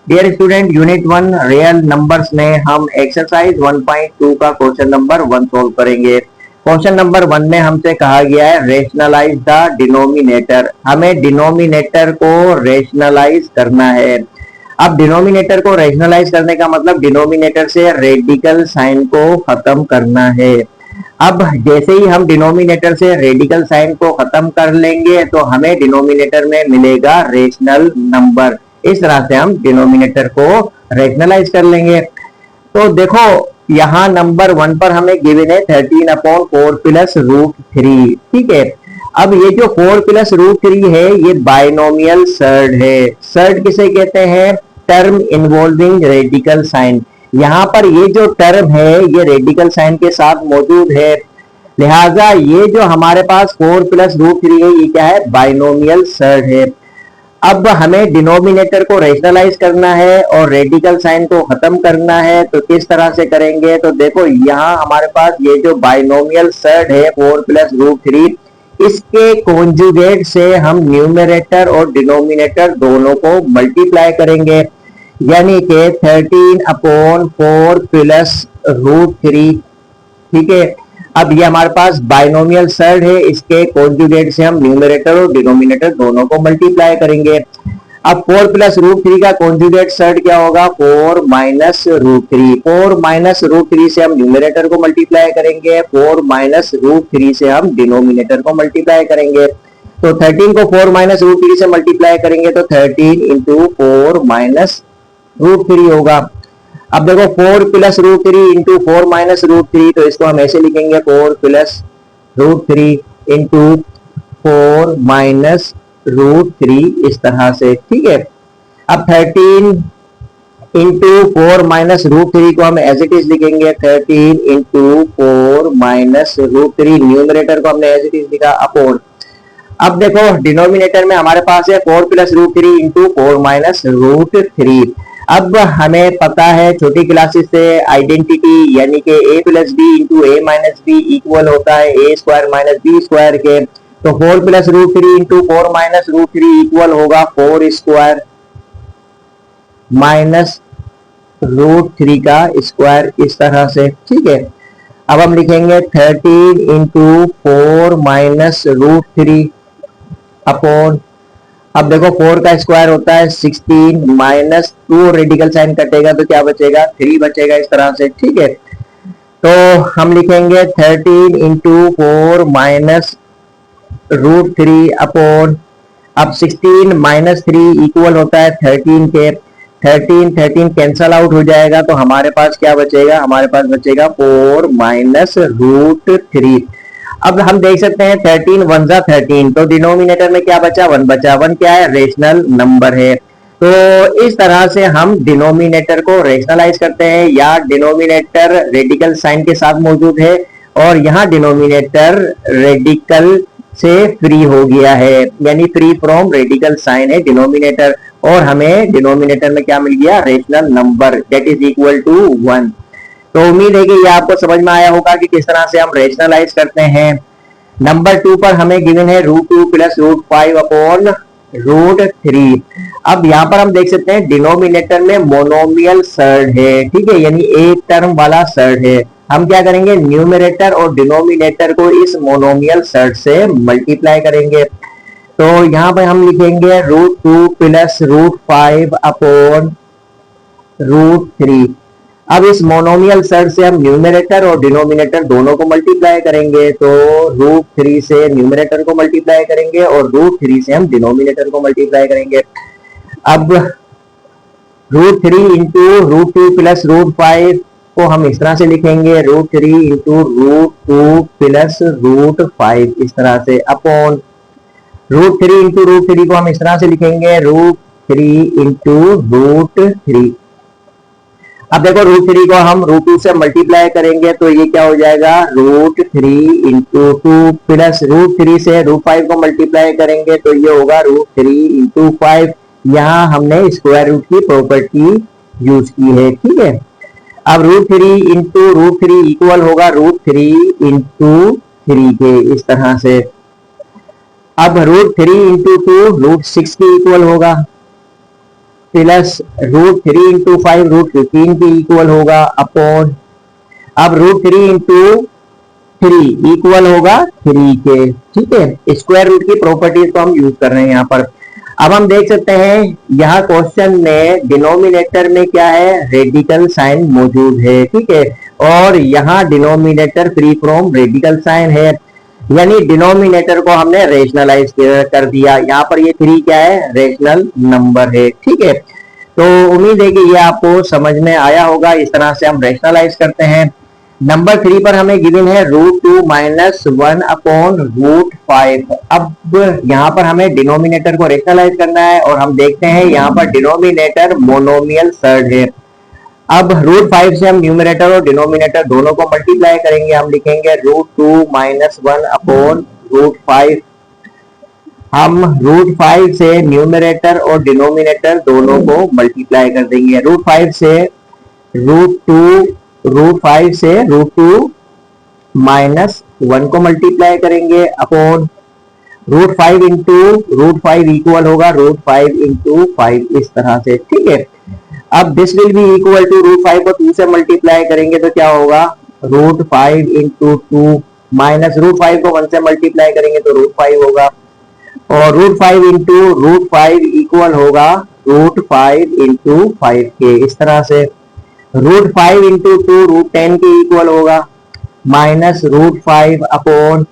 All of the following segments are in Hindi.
Dear student, unit 1 real numbers में हम एक्सरसाइज 1.2 का क्वेश्चन नंबर 1 सोल्व करेंगे। क्वेश्चन नंबर 1 में हमसे कहा गया है रेशनलाइज द डिनोमिनेटर। हमें डिनोमिनेटर को रेशनलाइज करना है। अब डिनोमिनेटर को रेशनलाइज करने का मतलब डिनोमिनेटर से रेडिकल साइन को खत्म करना है। अब जैसे ही हम डिनोमिनेटर से रेडिकल साइन को खत्म कर लेंगे तो हमें डिनोमिनेटर में मिलेगा रेशनल नंबर। इस तरह से हम डिनोमिनेटर को रेशनलाइज कर लेंगे। तो देखो यहाँ नंबर 1 पर हमें गिवन है 13/4 प्लस रूट 3। ठीक है, अब ये जो 4 प्लस रूट 3 है ये बाइनोमियल सर्ड है। सर्ड किसे कहते हैं? Term involving radical sign. यहाँ पर ये जो टर्म है ये रेडिकल साइन के साथ मौजूद है, लिहाजा ये जो हमारे पास 4 प्लस रूट 3 है ये क्या है? बाइनोमियल सर्ड है। अब हमें डिनोमिनेटर को रेशनलाइज करना है और रेडिकल साइन को खत्म करना है, तो किस तरह से करेंगे? तो देखो यहाँ हमारे पास ये जो बाइनोमियल सर्ड है 4 प्लस रूट 3, इसके कॉन्जुगेट से हम न्यूमरेटर और डिनोमिनेटर दोनों को मल्टीप्लाई करेंगे, यानी कि 13/4 प्लस रूट 3। ठीक है, अब ये हमारे पास बाइनोमियल सर्ड है, इसके कॉन्जुगेट से हम न्यूमरेटर और डिनोमिनेटर दोनों को मल्टीप्लाई करेंगे। अब 4 प्लस रूट 3 का कॉन्जुगेट सर्ड क्या होगा? 4 माइनस रूट 3। 4 माइनस रूट 3 से हम न्यूमरेटर को मल्टीप्लाई करेंगे, 4 माइनस रूट 3 से हम डिनोमिनेटर को मल्टीप्लाई करेंगे। तो 13 को 4 माइनस रूट 3 से मल्टीप्लाई करेंगे तो 13 इंटू 4 माइनस रूट 3 होगा। अब देखो 4 plus root 3 into 4 minus root 3, तो इसको हम ऐसे लिखेंगे 4 plus root 3 into 4 minus root 3, इस तरह से। ठीक है, अब 13 इंटू 4 माइनस रूट 3 को हम एज इट इज लिखेंगे 13 इंटू 4 माइनस रूट 3। न्यूमरेटर को हमने एज इट इज लिखा अपॉन। अब देखो डिनोमिनेटर में हमारे पास है 4 plus root 3 into 4 minus root 3। अब हमें पता है छोटी क्लासेस से आइडेंटिटी, यानी कि a plus B into A minus B equal होता है A square minus B square के। तो 4 plus root 3 into 4 minus root 3 equal होगा 4 स्क्वायर माइनस रूट 3 का स्क्वायर, इस तरह से। ठीक है, अब हम लिखेंगे 13 इंटू 4 माइनस रूट 3 अपॉन। अब देखो 4 का स्क्वायर होता है 16 माइनस 2, रेडिकल साइन कटेगा तो क्या बचेगा? 3 बचेगा, इस तरह से। ठीक है, तो हम लिखेंगे 13 इंटू 4 माइनस रूट 3 अपॉन। अब 16 माइनस 3 इक्वल होता है 13 के। 13 कैंसल आउट हो जाएगा तो हमारे पास क्या बचेगा? हमारे पास बचेगा 4 माइनस रूट 3। अब हम देख सकते हैं 13 1 जा 13, तो डिनोमिनेटर में क्या बचा? 1 बचा। 1 क्या है? रेशनल नंबर है। तो इस तरह से हम डिनोमिनेटर को रेशनलाइज करते हैं, या डिनोमिनेटर रेडिकल साइन के साथ मौजूद है और यहाँ डिनोमिनेटर रेडिकल से फ्री हो गया है, यानी फ्री फ्रॉम रेडिकल साइन है डिनोमिनेटर, और हमें डिनोमिनेटर में क्या मिल गया? Rational number that is equal to 1। तो उम्मीद है कि ये आपको समझ में आया होगा कि किस तरह से हम रेशनलाइज करते हैं। नंबर 2 पर हमें गिवन है √2 प्लस √5 अपॉन √3। अब यहाँ पर हम देख सकते हैं डिनोमिनेटर में मोनोमियल सर्ड है। ठीक है, यानी एक टर्म वाला सर्ड है। हम क्या करेंगे? न्यूमरेटर और डिनोमिनेटर को इस मोनोमियल सर्ड से मल्टीप्लाई करेंगे। तो यहाँ पर हम लिखेंगे √2 प्लस √5 अपॉन √3। अब इस मोनोमियल सर्ड से हम न्यूमरेटर और डिनोमिनेटर दोनों को मल्टीप्लाई करेंगे, तो √3 से न्यूमरेटर को मल्टीप्लाई करेंगे और √3 से हम डिनोमिनेटर को मल्टीप्लाई करेंगे। अब √3 इंटू √2 प्लस √5 को हम इस तरह से लिखेंगे √3 इंटू √2 प्लस √5, इस तरह से अपॉन √3 इंटू √3 को हम इस तरह से लिखेंगे √3 इंटू √3। अब देखो √3 को हम √2 से मल्टीप्लाई करेंगे तो ये क्या हो जाएगा? √3 इंटू 2 प्लस √3 से √5 को मल्टीप्लाई करेंगे तो ये होगा √3 इंटू 5। यहाँ हमने स्क्वायर रूट की प्रॉपर्टी यूज की है। ठीक है, अब √3 इंटू √3 इक्वल होगा √3 इंटू 3 के, इस तरह से। अब √3 इंटू 2 √6 के इक्वल होगा। प्लस √3 × 5 √15 के इक्वल होगा अपॉन, अब √3 × 3 इक्वल होगा 3 के। ठीक है, स्क्वायर रूट की प्रॉपर्टीज को हम यूज कर रहे हैं यहाँ पर। अब हम देख सकते हैं यहाँ क्वेश्चन में डिनोमिनेटर में क्या है, रेडिकल साइन मौजूद है। ठीक है, और यहाँ denominator free from radical sign है, यानी डिनोमिनेटर को हमने रेशनलाइज कर दिया। यहाँ पर ये 3 क्या है, रेशनल नंबर है। ठीक है, तो उम्मीद है कि ये आपको समझ में आया होगा। इस तरह से हम रेशनलाइज करते हैं। नंबर 3 पर हमें गिवन है √2 - 1 अपॉन √5। अब यहाँ पर हमें डिनोमिनेटर को रेशनलाइज करना है और हम देखते हैं यहाँ पर डिनोमिनेटर मोनोमियल सर्ड है। अब √5 से हम न्यूमरेटर और डिनोमिनेटर दोनों को मल्टीप्लाई करेंगे। हम लिखेंगे √2 - 1 अपॉन √5। हम √5 से न्यूमरेटर और डिनोमिनेटर दोनों को मल्टीप्लाई कर देंगे। √5 से √2 -1 को मल्टीप्लाई करेंगे अपॉन √5 इंटू √5 इक्वल होगा √5 इंटू 5, इस तरह से। ठीक है, अब this will be equal to √5 को 2 से मल्टीप्लाई करेंगे तो क्या होगा, √5 इंटू 2 माइनस √5 को 1 से मल्टीप्लाई करेंगे तो √5 होगा, और √5 इंटू √5 इक्वल होगा √5 इंटू 5 के। इस तरह से √5 इंटू 2 √10 के इक्वल होगा, माइनस √5 अपॉन,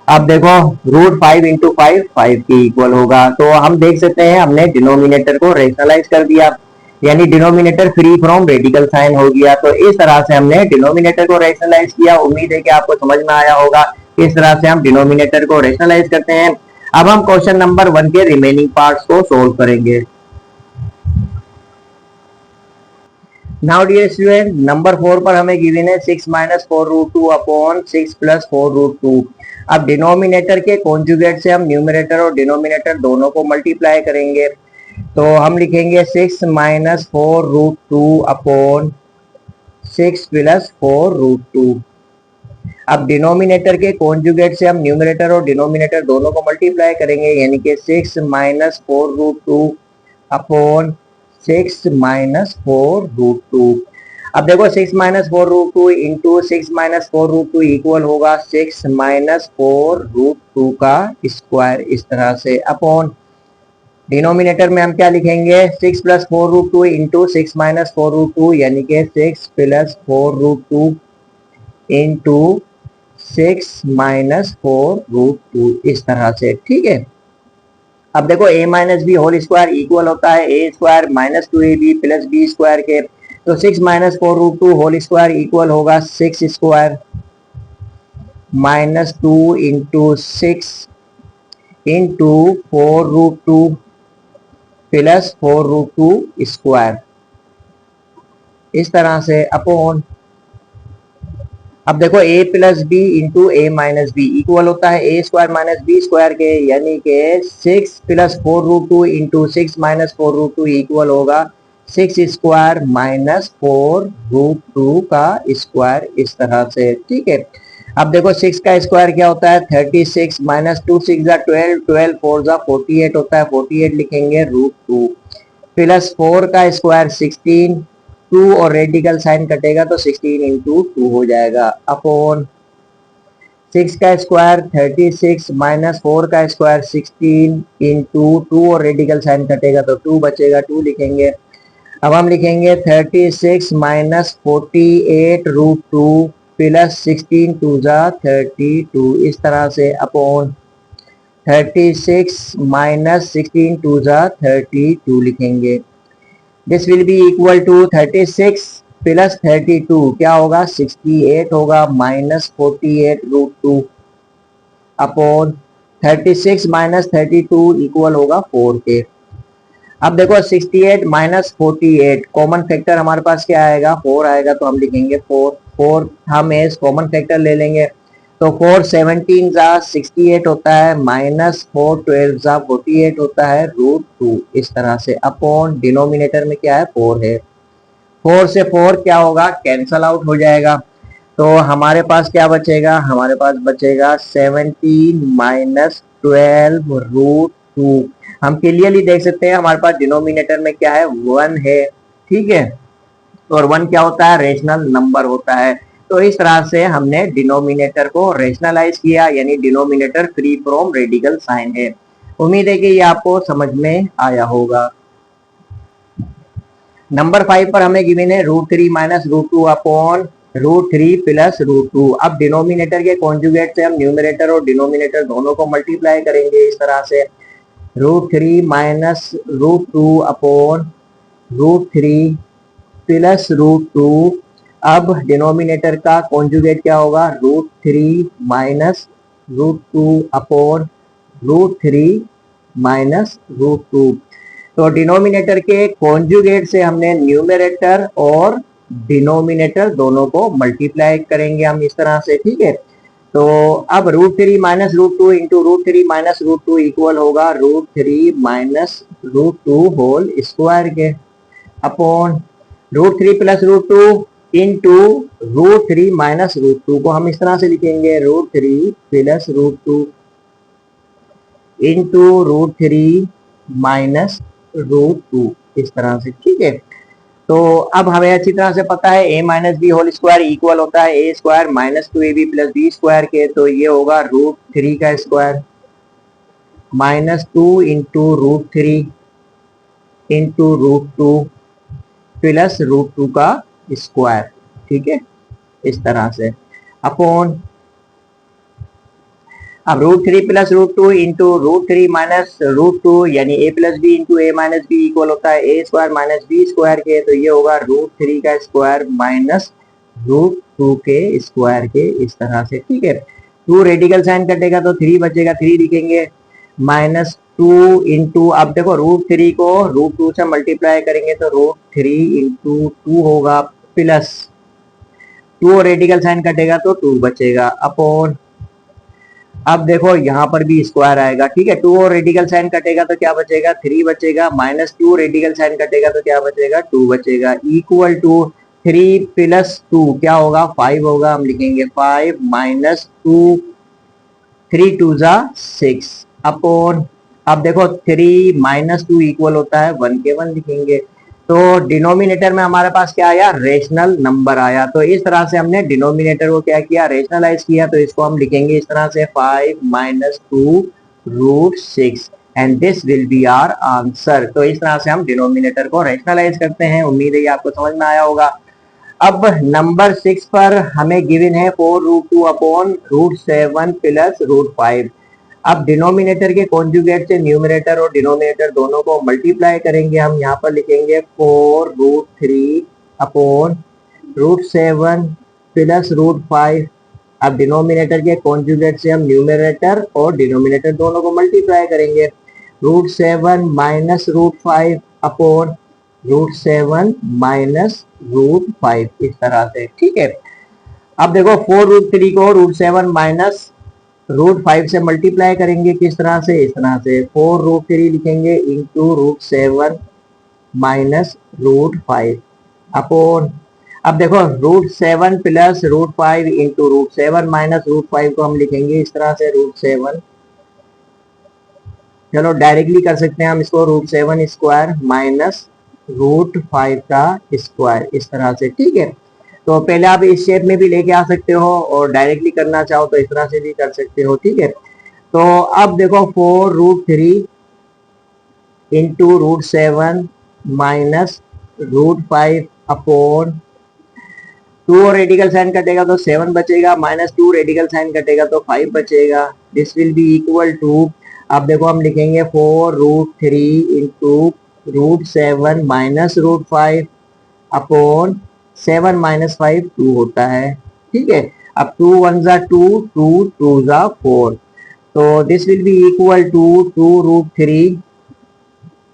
अब देखो √5 इंटू 5 के इक्वल होगा। तो हम देख सकते हैं हमने डिनोमिनेटर को रेशनलाइज कर दिया, यानी denominator free from radical sign हो गया। तो इस तरह से हमने डिनोमिनेटर को रेशनलाइज किया। उम्मीद है कि आपको समझ में आया होगा इस तरह से हम डिनोमिनेटर को रेशनलाइज करते हैं। अब हम क्वेश्चन नंबर 1 के रिमेनिंग पार्ट्स को सोल्व करेंगे। नाउ डियर स्टूडेंट, नंबर 4 पर हमें गिवन है 6 - 4√2 अपॉन 6 + 4√2। अब डिनोमिनेटर के कॉन्जुगेट से हम न्यूमरेटर और डिनोमिनेटर दोनों को मल्टीप्लाई करेंगे। तो हम लिखेंगे 6 - 4√2 अपॉन 6 + 4√2। अब डिनोमिनेटर के कॉन्जुगेट से हम न्यूमरेटर और डिनोमिनेटर दोनों को मल्टीप्लाई करेंगे, यानी कि 6 - 4√2 अपॉन 6 - 4√2। अब देखो 6 - 4√2 इंटू 6 - 4√2 इक्वल होगा 6 - 4√2 का स्क्वायर, इस तरह से अपॉन डिनोमिनेटर में हम क्या लिखेंगे, 6 + 4√2 इंटू 6 - 4√2, यानी कि 6 + 4√2 इंटू 6 - 4√2, इस तरह से। ठीक है, अब देखो a - b whole square equal होता है a² - 2ab + b स्क्वायर के। तो 6 - 4√2 होल स्क्वायर इक्वल होगा 6² - 2 इंटू 6 इंटू 4√2 + 4√2 स्क्वायर, इस तरह से अपॉन, अब देखो a + b into a - b equal होता है a² - b स्क्वायर के, यानी कि 6 + 4√2 इंटू 6 - 4√2 इक्वल होगा 6² - 4√2 का स्क्वायर, इस तरह से। ठीक है, अब देखो 6 का स्क्वायर क्या होता है, 36 - 2 6 = 12, 12 4 = 48 होता है, 48 लिखेंगे √2 प्लस 4 का स्क्वायर 16, 2 और रेडिकल साइन कटेगा तो 16 इंटू 2 हो जाएगा, अपॉन 6 का स्क्वायर 36 माइनस 4 का स्क्वायर 16 इंटू 2 और रेडिकल साइन कटेगा तो 2 बचेगा, 2 लिखेंगे। अब हम लिखेंगे 36 माइनस 48√2 प्लस 16 2 जा 32, इस तरह से अपॉन 36 माइनस 16 2 जा 32 लिखेंगे। This will be equal to 36 plus 32 क्या होगा, 68 होगा, माइनस 48√2 अपॉन 36 माइनस 32 इक्वल होगा 4 के। अब देखो 68 माइनस 48 कॉमन फैक्टर हमारे पास क्या आएगा, 4 आएगा, तो हम लिखेंगे 4 हम एज कॉमन फैक्टर ले लेंगे तो 4 17 जा 68 होता है, माइनस 4 12 जा 48 होता है √2, इस तरह से अपॉन डिनोमिनेटर में क्या है 4 है, 4 से 4 क्या होगा, कैंसल आउट हो जाएगा। तो हमारे पास क्या बचेगा, हमारे पास बचेगा 17 माइनस 12 √2। हम क्लियरली देख सकते हैं हमारे पास डिनोमिनेटर में क्या है, 1 है, ठीक है, और 1 क्या होता है, रेशनल नंबर होता है। तो इस तरह से हमने डिनोमिनेटर को रेशनलाइज किया, यानी denominator free from radical sign है। उम्मीद है कि ये आपको समझ में आया होगा। नंबर 5 पर हमें गिवन है √3 माइनस √2 अपॉन √3 प्लस √2। अब डिनोमिनेटर के कॉन्जुगेट से हम न्यूमरेटर और डिनोमिनेटर दोनों को मल्टीप्लाई करेंगे इस तरह से, √3 माइनस √2 अपॉन √3 प्लस √2। अब डिनोमिनेटर का कॉन्जुगेट क्या होगा, √3 माइनस √2 अपॉन √3 माइनस √2। तो डिनोमिनेटर के कॉन्जुगेट से हमने न्यूमरेटर और डिनोमिनेटर दोनों को मल्टीप्लाई करेंगे हम इस तरह से, ठीक है। तो अब √3 माइनस √2 इंटू √3 माइनस √2 इक्वल होगा √3 माइनस √2 होल स्क्वायर के, अपॉन √3 प्लस √2 इंटू √3 माइनस √2 को हम इस तरह से लिखेंगे, √3 प्लस √2 इंटू √3 माइनस √2 इस तरह से, ठीक है। तो अब हमें अच्छी तरह से पता है a minus B whole square equal होता है a square minus 2ab plus B square के। तो ये होगा √3 का square minus 2 into √3 into √2 plus √2 का स्क्वायर, ठीक है, इस तरह से, अपॉन अब √3 प्लस √2 इंटू √3 माइनस √2 यानी a plus B into a minus B equal होता है a square minus B square के। तो ये होगा √3 का स्क्वायर माइनस √2 के स्क्वायर के, इस तरह से, ठीक है। 2 रेडिकल साइन कटेगा तो 3 बचेगा, 3 लिखेंगे, माइनस 2 इंटू, अब देखो √3 को √2 से मल्टीप्लाई करेंगे तो √3 इंटू 2 होगा, प्लस 2 रेडिकल साइन कटेगा तो 2 बचेगा, अपॉन अब देखो यहाँ पर भी स्क्वायर आएगा, ठीक है, 2 और रेडिकल साइन कटेगा तो क्या बचेगा, 3 बचेगा, माइनस 2 रेडिकल साइन कटेगा तो क्या बचेगा, 2 बचेगा, इक्वल टू 3 प्लस 2 क्या होगा, 5 होगा, हम लिखेंगे 5 माइनस 2, 3 2 जा 6, अपॉन अब देखो 3 माइनस 2 इक्वल होता है 1 के 1 लिखेंगे। तो डिनोमिनेटर में हमारे पास क्या आया, रेशनल नंबर आया। तो इस तरह से हमने डिनोमिनेटर को क्या किया, रेशनलाइज किया। तो इसको हम लिखेंगे इस तरह से 5 minus 2 √6 and this will be our answer. तो इस तरह से हम डिनोमिनेटर को रेशनलाइज करते हैं। उम्मीद है ये आपको समझ में आया होगा। अब नंबर 6 पर हमें गिवन है 4√2 अपॉन √7 प्लस √5। अब डिनोमिनेटर के कॉन्जुगेट से न्यूमरेटर और डिनोमिनेटर दोनों को मल्टीप्लाई करेंगे। हम यहाँ पर लिखेंगे 4√3 अपॉन √7 प्लस √5। अब डिनोमिनेटर के कॉन्जुगेट से हम न्यूमरेटर और डिनोमिनेटर दोनों को मल्टीप्लाई करेंगे, √7 माइनस √5 अपॉन √7 माइनस √5 इस तरह से, ठीक है। अब देखो 4√3 को √7 माइनस √5 से मल्टीप्लाई करेंगे, किस तरह से, इस तरह से, 4√3 लिखेंगे इंटू √7 माइनस √5 अपॉन अब देखो √7 प्लस √5 इंटू √7 माइनस √5 को हम लिखेंगे इस तरह से, √7, चलो डायरेक्टली कर सकते हैं हम इसको, √7 स्क्वायर माइनस √5 का स्क्वायर इस तरह से, ठीक है। तो पहले आप इस शेप में भी लेके आ सकते हो और डायरेक्टली करना चाहो तो इस तरह से भी कर सकते हो, ठीक है। तो अब देखो 4√3 इंटू √7 माइनस √5 अपॉन 2 और रेडिकल साइन कटेगा तो 7 बचेगा, माइनस 2 रेडिकल साइन कटेगा तो 5 बचेगा, this will be equal to, अब देखो हम लिखेंगे 4√3 इंटू √7 माइनस √5 अपॉन 7 माइनस 5 2 होता है, ठीक है। अब 2 1 जा 2, 2 2 जा 4, तो this will be equal to 2√3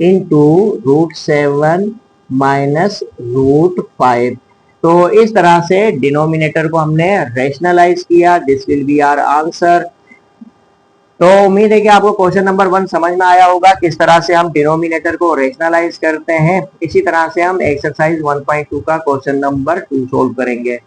into √7 minus √5। तो इस तरह से डिनोमिनेटर को हमने रेशनलाइज किया, this will be our answer. तो उम्मीद है कि आपको क्वेश्चन नंबर 1 समझ में आया होगा, किस तरह से हम डिनोमिनेटर को रेशनलाइज करते हैं। इसी तरह से हम एक्सरसाइज 1.2 का क्वेश्चन नंबर 2 सोल्व करेंगे।